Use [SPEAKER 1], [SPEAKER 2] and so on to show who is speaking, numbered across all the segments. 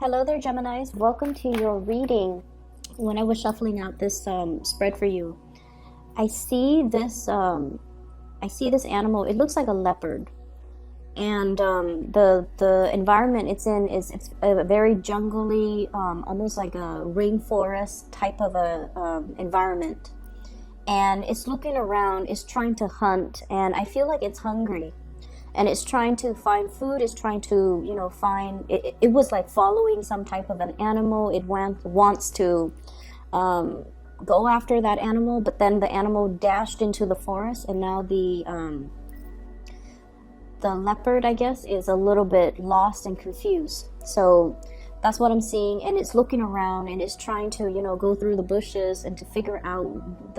[SPEAKER 1] Hello there, Geminis. Welcome to your reading. When I was shuffling out this spread for you, I see this animal. It looks like a leopard, and the environment it's in is it's a very jungly, almost like a rainforest type of a environment, and it's looking around. It's trying to hunt, and I feel like it's hungry. And it's trying to find food. It's trying to, find. It was like following some type of an animal. It wants to go after that animal, but then the animal dashed into the forest, and now the leopard, I guess, is a little bit lost and confused. So that's what I'm seeing, and it's looking around and it's trying to, go through the bushes and to figure out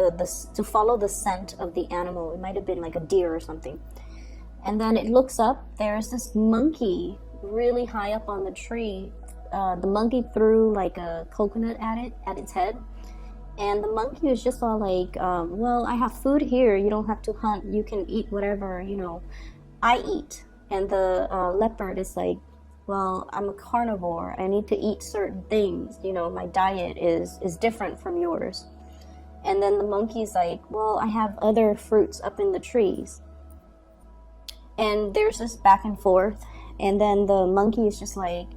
[SPEAKER 1] to follow the scent of the animal. It might have been like a deer or something. And then it looks up. There's this monkey really high up on the tree. The monkey threw like a coconut at its head. And the monkey is just all like, well, I have food here. You don't have to hunt. You can eat whatever, I eat. And the leopard is like, well, I'm a carnivore. I need to eat certain things. My diet is different from yours. And then the monkey's like, well, I have other fruits up in the trees. And there's this back and forth, and then the monkey is just like,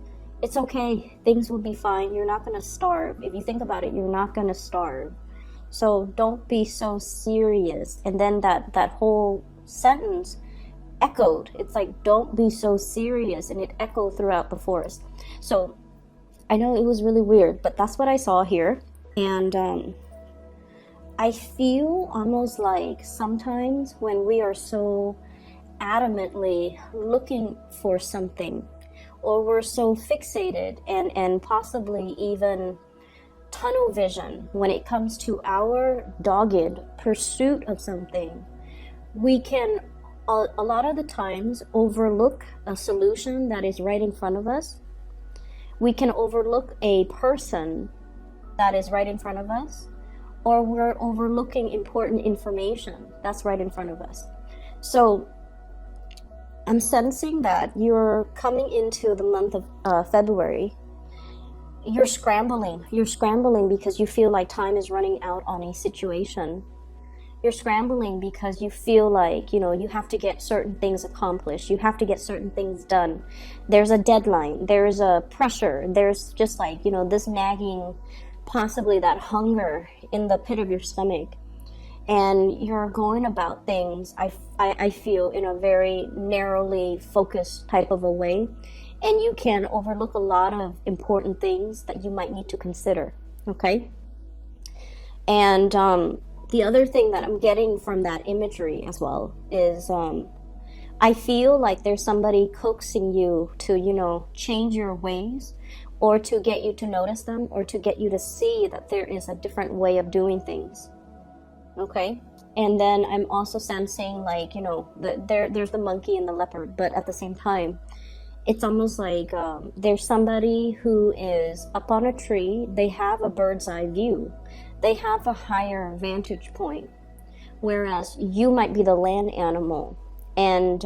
[SPEAKER 1] it's okay, things will be fine, you're not going to starve. If you think about it, you're not going to starve. So don't be so serious. And then that whole sentence echoed. It's like, don't be so serious, and it echoed throughout the forest. So I know it was really weird, but that's what I saw here. And I feel almost like sometimes when we are so adamantly looking for something, or we're so fixated and possibly even tunnel vision when it comes to our dogged pursuit of something, we can a lot of the times overlook a solution that is right in front of us. We can overlook a person that is right in front of us, or we're overlooking important information that's right in front of us. So I'm sensing that you're coming into the month of February. You're scrambling. You're scrambling because you feel like time is running out on a situation. You're scrambling because you feel like, you have to get certain things accomplished. You have to get certain things done. There's a deadline. There's a pressure. There's just like, this nagging, possibly that hunger in the pit of your stomach. And you're going about things, I feel, in a very narrowly focused type of a way. And you can overlook a lot of important things that you might need to consider, okay? And the other thing that I'm getting from that imagery as well is I feel like there's somebody coaxing you to, change your ways, or to get you to notice them, or to get you to see that there is a different way of doing things. Okay, and then I'm also sensing like, there's the monkey and the leopard, but at the same time, it's almost like there's somebody who is up on a tree. They have a bird's eye view. They have a higher vantage point, whereas you might be the land animal, and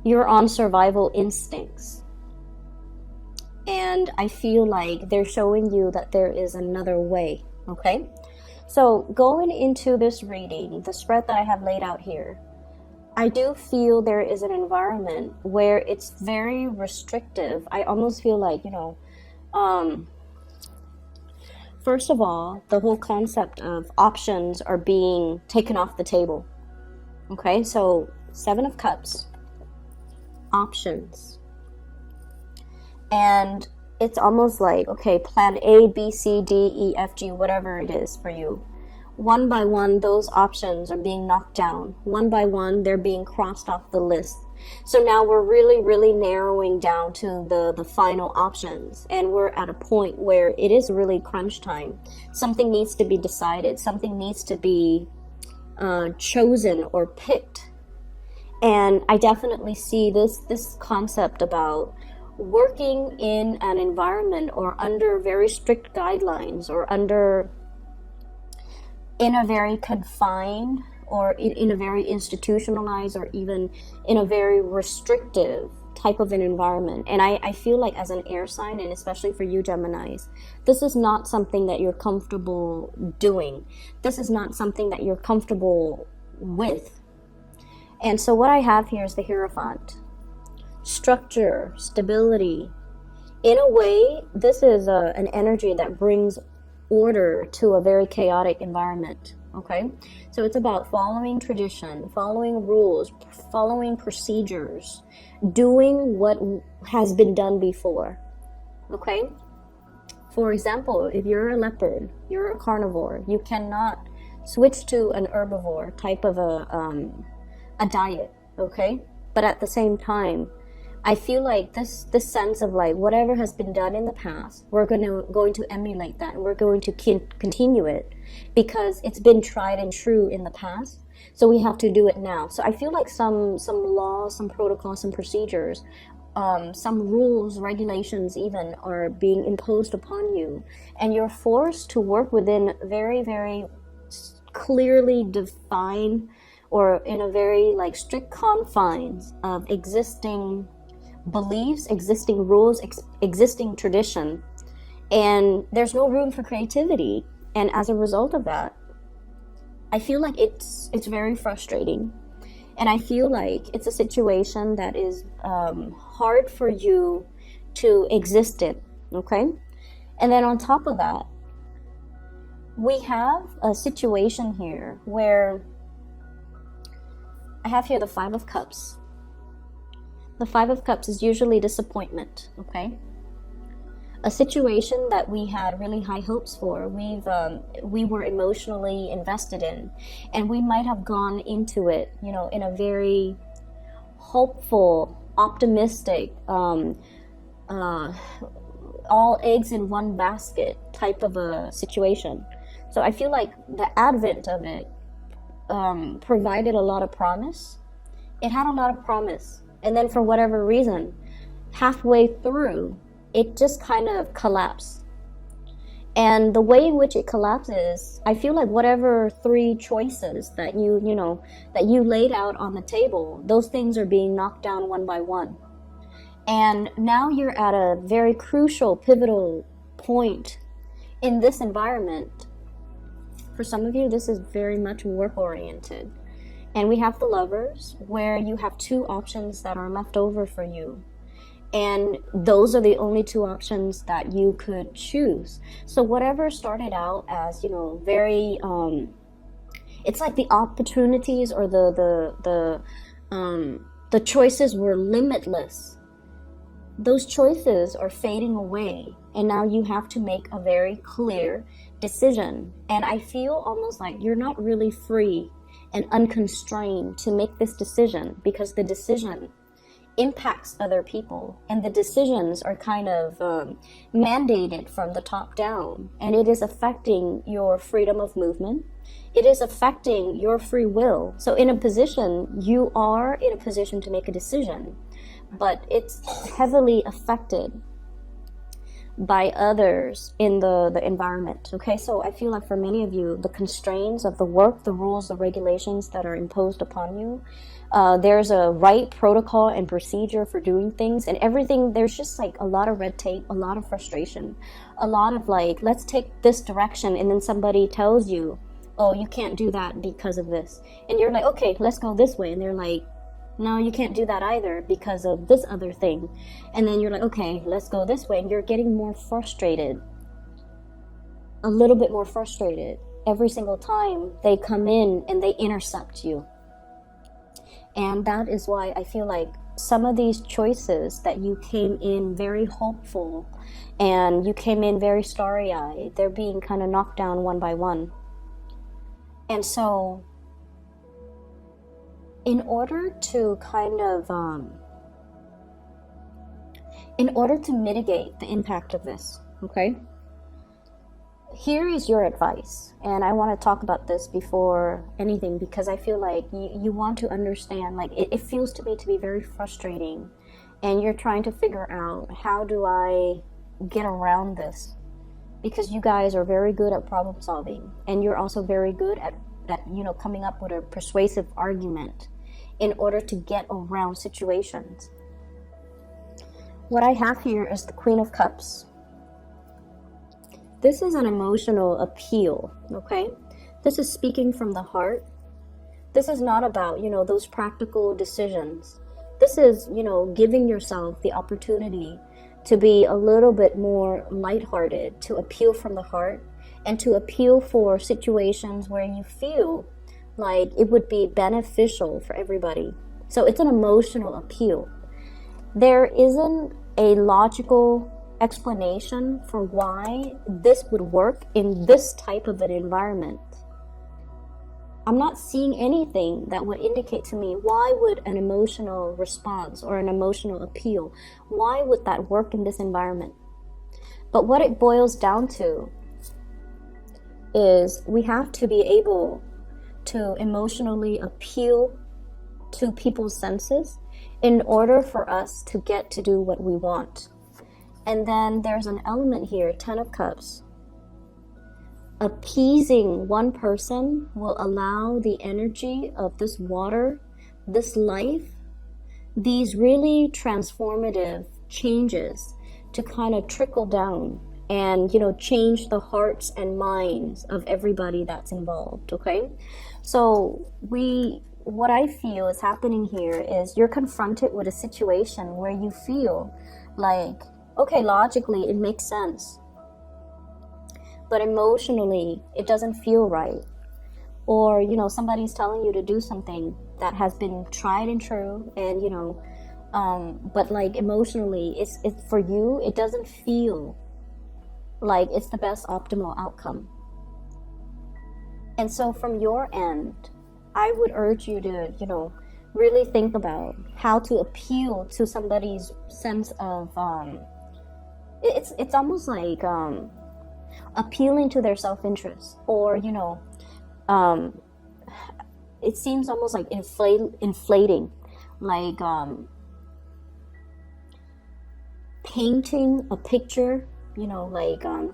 [SPEAKER 1] you're on survival instincts. And I feel like they're showing you that there is another way, okay? So going into this reading, the spread that I have laid out here, I do feel there is an environment where it's very restrictive. I almost feel like, first of all, the whole concept of options are being taken off the table. Okay, so 7 of Cups, options. And it's almost like, okay, plan A, B, C, D, E, F, G, whatever it is for you. One by one, those options are being knocked down. One by one, they're being crossed off the list. So now we're really, really narrowing down to the final options. And we're at a point where it is really crunch time. Something needs to be decided. Something needs to be chosen or picked. And I definitely see this concept about working in an environment or under very strict guidelines, or in a very confined, or in a very institutionalized, or even in a very restrictive type of an environment. And I feel like as an air sign, and especially for you Geminis, this is not something that you're comfortable doing. This is not something that you're comfortable with. And so what I have here is the Hierophant. Structure, stability. In a way, this is an energy that brings order to a very chaotic environment. Okay, so it's about following tradition, following rules, following procedures, doing what has been done before. Okay, for example, if you're a leopard, you're a carnivore, you cannot switch to an herbivore type of a diet. Okay, but at the same time, I feel like this sense of like whatever has been done in the past, we're going to emulate that, and we're going to continue it because it's been tried and true in the past. So we have to do it now. So I feel like some laws, some protocols, some procedures, some rules, regulations even are being imposed upon you, and you're forced to work within very, very clearly defined or in a very like strict confines of existing beliefs, existing rules, existing tradition, and there's no room for creativity. And as a result of that, I feel like it's very frustrating, and I feel like it's a situation that is hard for you to exist in. Okay, and then on top of that, we have a situation here where I have here the Five of Cups. The Five of Cups is usually disappointment, okay? A situation that we had really high hopes for, we were emotionally invested in, and we might have gone into it, you know, in a very hopeful, optimistic, all eggs in one basket type of a situation. So I feel like the advent of it provided a lot of promise. It had a lot of promise. And then for whatever reason, halfway through, it just kind of collapsed. And the way in which it collapses, I feel like whatever three choices that that you laid out on the table, those things are being knocked down one by one. And now you're at a very crucial, pivotal point in this environment. For some of you, this is very much work-oriented. And we have the Lovers, where you have two options that are left over for you. And those are the only two options that you could choose. So whatever started out as, very, it's like the opportunities or the choices were limitless. Those choices are fading away, and now you have to make a very clear decision. And I feel almost like you're not really free and unconstrained to make this decision, because the decision impacts other people, and the decisions are kind of mandated from the top down, and it is affecting your freedom of movement. It is affecting your free will. So you are in a position to make a decision, but it's heavily affected by others in the environment. Okay, so I feel like for many of you, the constraints of the work, the rules, the regulations that are imposed upon you, there's a right protocol and procedure for doing things, and everything, there's just like a lot of red tape, a lot of frustration, a lot of like, let's take this direction, and then somebody tells you, oh, you can't do that because of this, and you're like, okay, let's go this way, and they're like, no, you can't do that either because of this other thing. And then you're like, okay, let's go this way. And you're getting more frustrated, a little bit more frustrated every single time they come in and they intercept you. And that is why I feel like some of these choices that you came in very hopeful and you came in very starry-eyed, they're being kind of knocked down one by one. And so in order to mitigate the impact of this, okay, here is your advice. And I want to talk about this before anything, because I feel like you want to understand, like it feels to me to be very frustrating, and you're trying to figure out, how do I get around this? Because you guys are very good at problem solving, and you're also very good at coming up with a persuasive argument in order to get around situations. what I have here is the Queen of Cups. This is an emotional appeal, okay? This is speaking from the heart. This is not about, those practical decisions. This is, giving yourself the opportunity to be a little bit more lighthearted, to appeal from the heart, and to appeal for situations where you feel like it would be beneficial for everybody. So it's an emotional appeal. There isn't a logical explanation for why this would work in this type of an environment. I'm not seeing anything that would indicate to me why would an emotional response or an emotional appeal, why would that work in this environment? But what it boils down to is we have to be able to emotionally appeal to people's senses in order for us to get to do what we want. And then there's an element here, 10 of Cups. Appeasing one person will allow the energy of this water, this life, these really transformative changes to kind of trickle down and, change the hearts and minds of everybody that's involved, okay? So what I feel is happening here is you're confronted with a situation where you feel like, okay, logically it makes sense, but emotionally it doesn't feel right. Or, somebody's telling you to do something that has been tried and true, and, but like emotionally, it's for you, it doesn't feel like it's the best optimal outcome. And so from your end, I would urge you to, really think about how to appeal to somebody's sense of, it's almost like appealing to their self-interest, or, it seems almost like inflating, like painting a picture,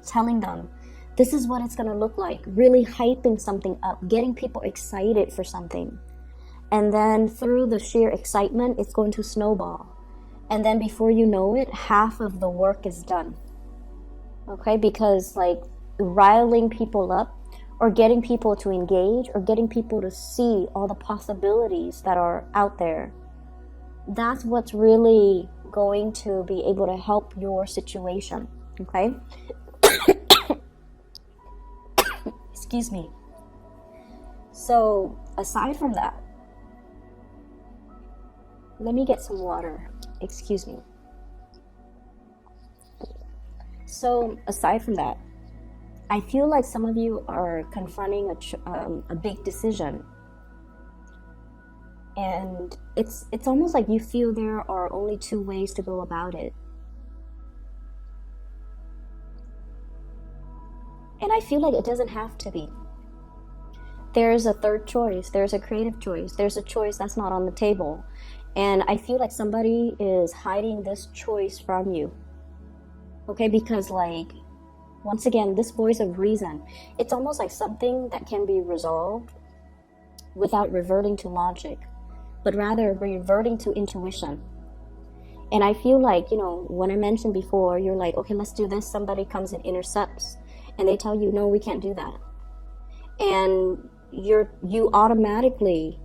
[SPEAKER 1] telling them this is what it's going to look like, really hyping something up, getting people excited for something. And then through the sheer excitement, it's going to snowball. And then before you know it, half of the work is done. Okay, because like riling people up, or getting people to engage, or getting people to see all the possibilities that are out there, that's what's really going to be able to help your situation. Okay? Excuse me. So aside from that, let me get some water. Excuse me. So aside from that, I feel like some of you are confronting a big decision, and it's almost like you feel there are only two ways to go about it. And I feel like it doesn't have to be. There's a third choice. There's a creative choice. There's a choice that's not on the table. And I feel like somebody is hiding this choice from you. Okay, because like, once again, this voice of reason, it's almost like something that can be resolved without reverting to logic, but rather reverting to intuition. And I feel like, when I mentioned before, you're like, okay, let's do this. Somebody comes and intercepts, and they tell you, no, we can't do that. And you automatically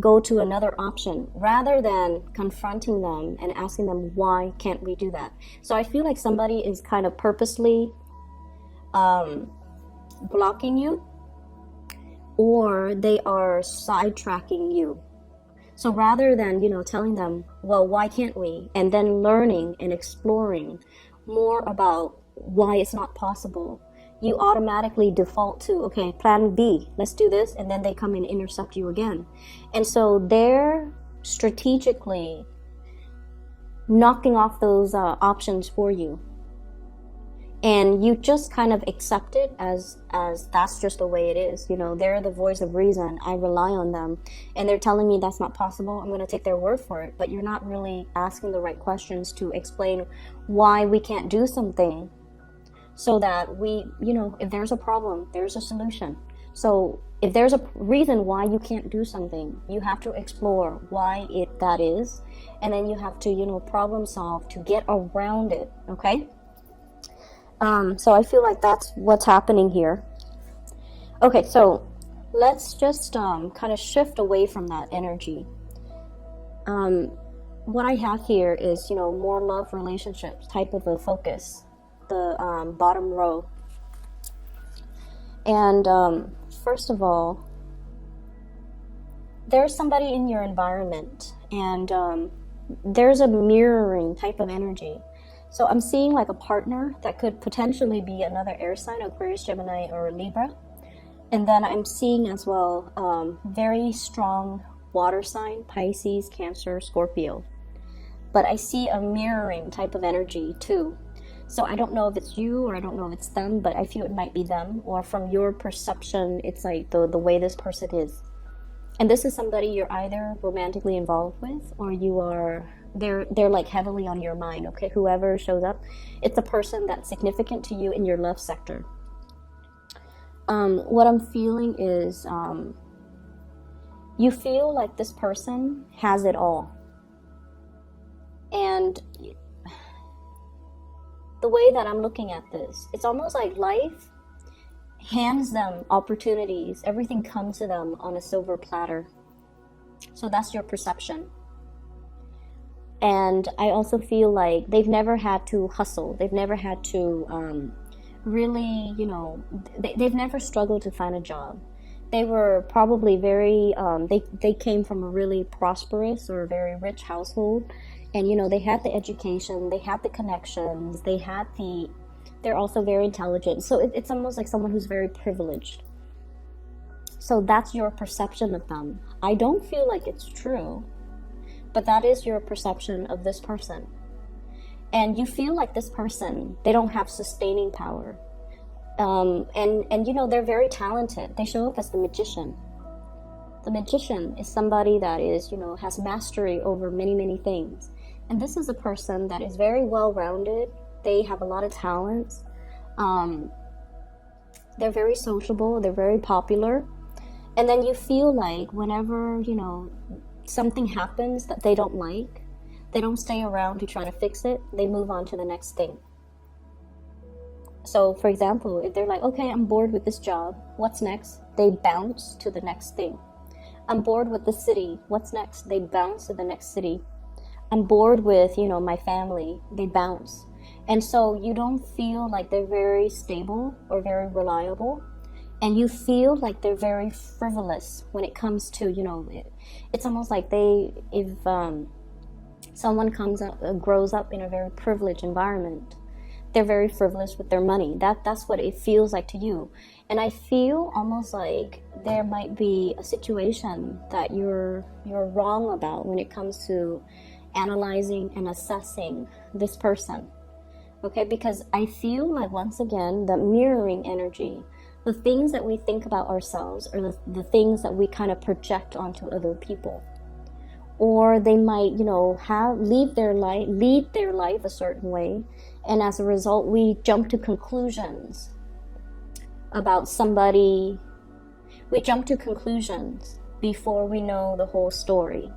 [SPEAKER 1] go to another option rather than confronting them and asking them, why can't we do that? So I feel like somebody is kind of purposely blocking you, or they are sidetracking you. So rather than, telling them, well, why can't we? And then learning and exploring more about why it's not possible, you automatically default to, okay, plan B, let's do this. And then they come and intercept you again. And so they're strategically knocking off those options for you. And you just kind of accept it as that's just the way it is. They're the voice of reason. I rely on them. And they're telling me that's not possible. I'm going to take their word for it. But you're not really asking the right questions to explain why we can't do something, so that we, if there's a problem, there's a solution. So if there's a reason why you can't do something, you have to explore why that is, and then you have to, you know, problem solve to get around it. Okay. So I feel like that's what's happening here. Okay, so let's just kind of shift away from that energy. What I have here is, you know, more love relationships type of a focus, the bottom row. And first of all, there's somebody in your environment, and there's a mirroring type of energy. So I'm seeing like a partner that could potentially be another air sign, Aquarius, Gemini, or Libra. And then I'm seeing as well very strong water sign, Pisces, Cancer, Scorpio. But I see a mirroring type of energy too. So I don't know if it's you, or I don't know if it's them, but I feel it might be them, or from your perception, it's like the way this person is. And this is somebody you're either romantically involved with, or you are, they're like heavily on your mind, okay? Whoever shows up, it's a person that's significant to you in your love sector. What I'm feeling is you feel like this person has it all. And the way that I'm looking at this, it's almost like life hands them opportunities. Everything comes to them on a silver platter. So that's your perception. And I also feel like they've never had to hustle. They've never had to really, you know, they've never struggled to find a job. They were probably very, they came from a really prosperous or very rich household. And, you know, they had the education, they had the connections, they're also very intelligent. So it's almost like someone who's very privileged. So that's your perception of them. I don't feel like it's true, but that is your perception of this person. And you feel like this person, they don't have sustaining power. And you know, they're very talented. They show up as the magician. The magician is somebody that is, you know, has mastery over many, many things. And this is a person that is very well-rounded. They have a lot of talents. They're very sociable. They're very popular. And then you feel like whenever, you know, something happens that they don't like, they don't stay around to try to fix it. They move on to the next thing. So, for example, if they're like, okay, I'm bored with this job. What's next? They bounce to the next thing. I'm bored with the city. What's next? They bounce to the next city. I'm bored with, you know, my family. They bounce. And so you don't feel like they're very stable or very reliable. And you feel like they're very frivolous when it comes to, you know, it's almost like if someone grows up in a very privileged environment, they're very frivolous with their money. That's what it feels like to you. And I feel almost like there might be a situation that you're wrong about when it comes to analyzing and assessing this person. Okay, because I feel like, once again, the mirroring energy, the things that we think about ourselves are the things that we kind of project onto other people. Or they might, you know, lead their life a certain way, and as a result, we jump to conclusions about somebody. We jump to conclusions before we know the whole story.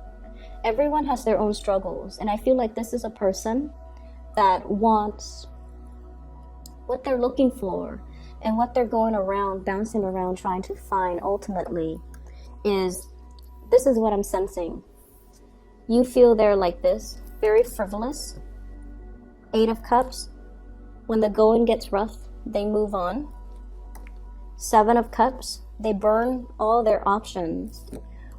[SPEAKER 1] Everyone has their own struggles, and I feel like this is a person that wants what they're looking for, and what they're bouncing around trying to find ultimately is, this is what I'm sensing. You feel they're like this, very frivolous. 8 of Cups. When the going gets rough, they move on. 7 of Cups. They burn all their options.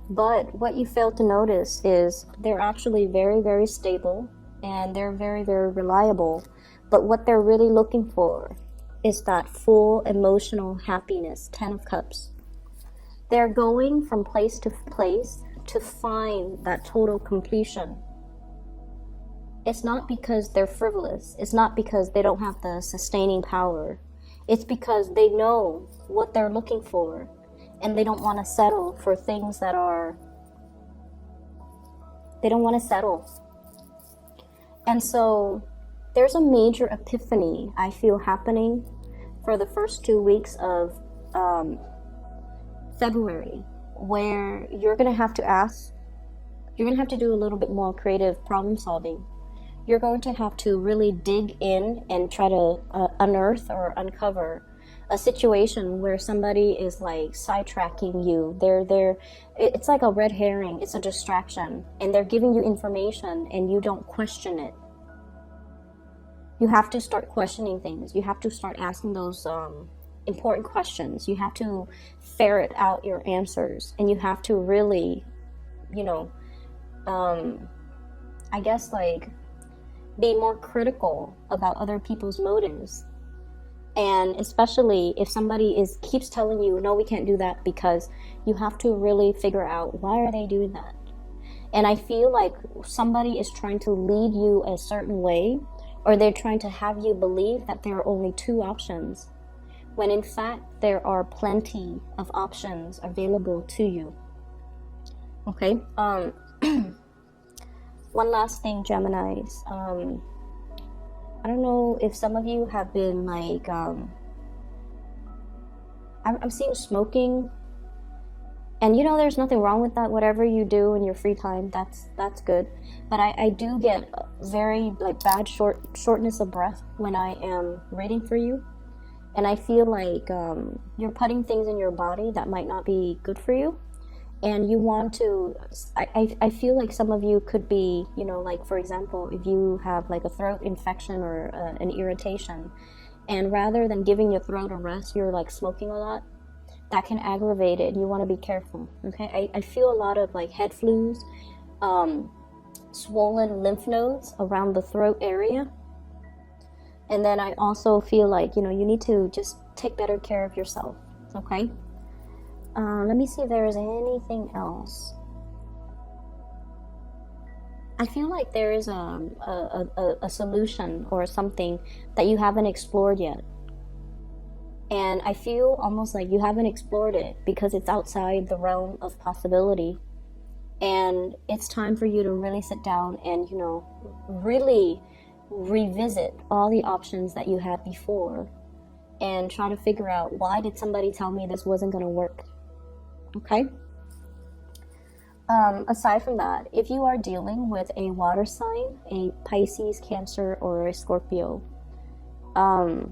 [SPEAKER 1] But what you fail to notice is they're actually very, very stable, and they're very, very reliable. But what they're really looking for is that full emotional happiness. 10 of Cups. They're going from place to place to find that total completion. It's not because they're frivolous. It's not because they don't have the sustaining power. It's because they know what they're looking for, and they don't want to settle for things that are... They don't want to settle. And so there's a major epiphany I feel happening for the first 2 weeks of February, where you're going to have to do a little bit more creative problem solving. You're going to have to really dig in and try to unearth or uncover a situation where somebody is like sidetracking you. It's like a red herring. It's a distraction, and they're giving you information and you don't question it. You have to start questioning things. You have to start asking those important questions. You have to ferret out your answers, and you have to really, I guess, like, be more critical about other people's motives. And especially if somebody keeps telling you, no, we can't do that, because you have to really figure out, why are they doing that? And I feel like somebody is trying to lead you a certain way, or they're trying to have you believe that there are only two options, when in fact there are plenty of options available to you. Okay? One last thing, Geminis. I don't know if some of you have been like, I'm seeing smoking, and there's nothing wrong with that. Whatever you do in your free time, that's good. But I do get very like bad shortness of breath when I am reading for you, and I feel like you're putting things in your body that might not be good for you. And you want to, I feel like some of you could be, like, for example, if you have like a throat infection or an irritation, and rather than giving your throat a rest, you're like smoking a lot, that can aggravate it, and you want to be careful. Okay, I feel a lot of like head flus, swollen lymph nodes around the throat area. And then I also feel like, you need to just take better care of yourself. Okay. Let me see if there is anything else. I feel like there is a solution or something that you haven't explored yet. And I feel almost like you haven't explored it because it's outside the realm of possibility. And it's time for you to really sit down and, really revisit all the options that you had before and try to figure out, why did somebody tell me this wasn't going to work? Okay. Aside from that, if you are dealing with a water sign, a Pisces, Cancer, or a Scorpio, I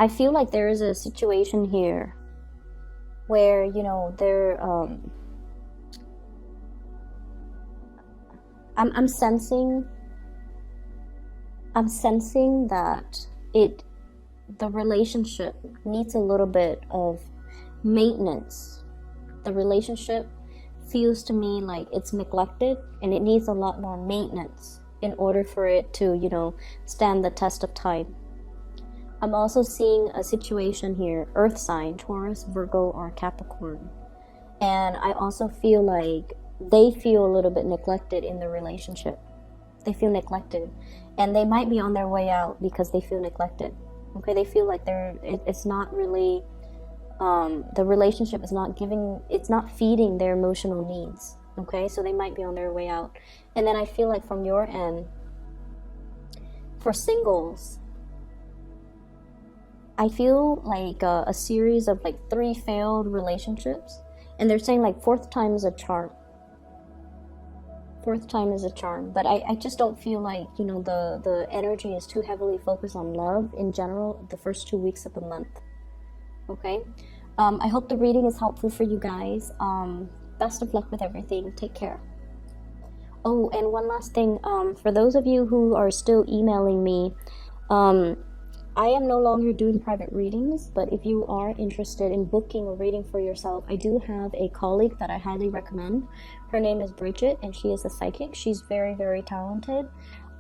[SPEAKER 1] feel like there is a situation here where, I'm sensing that the relationship needs a little bit of maintenance. The relationship feels to me like it's neglected, and it needs a lot more maintenance in order for it to, stand the test of time. I'm also seeing a situation here, earth sign, Taurus, Virgo, or Capricorn. And I also feel like they feel a little bit neglected in the relationship. They feel neglected, and they might be on their way out because they feel neglected. Okay, they feel like it's not really, the relationship is not feeding their emotional needs. Okay, so they might be on their way out. And then I feel like from your end, for singles, I feel like a series of like 3 failed relationships, and they're saying like 4th time is a charm. 4th time is a charm, but I just don't feel like, the energy is too heavily focused on love in general the first 2 weeks of the month. Okay, I hope the reading is helpful for you guys. Best of luck with everything. Take care. Oh, and one last thing, for those of you who are still emailing me, I am no longer doing private readings, but if you are interested in booking a reading for yourself, I do have a colleague that I highly recommend. Her name is Bridget, and she is a psychic. She's very, very talented.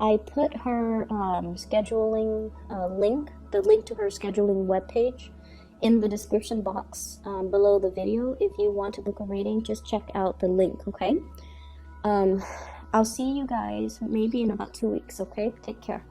[SPEAKER 1] I put her scheduling link, the link to her scheduling webpage, in the description box below the video. If you want to book a reading, just check out the link, okay? I'll see you guys maybe in about 2 weeks, okay? Take care.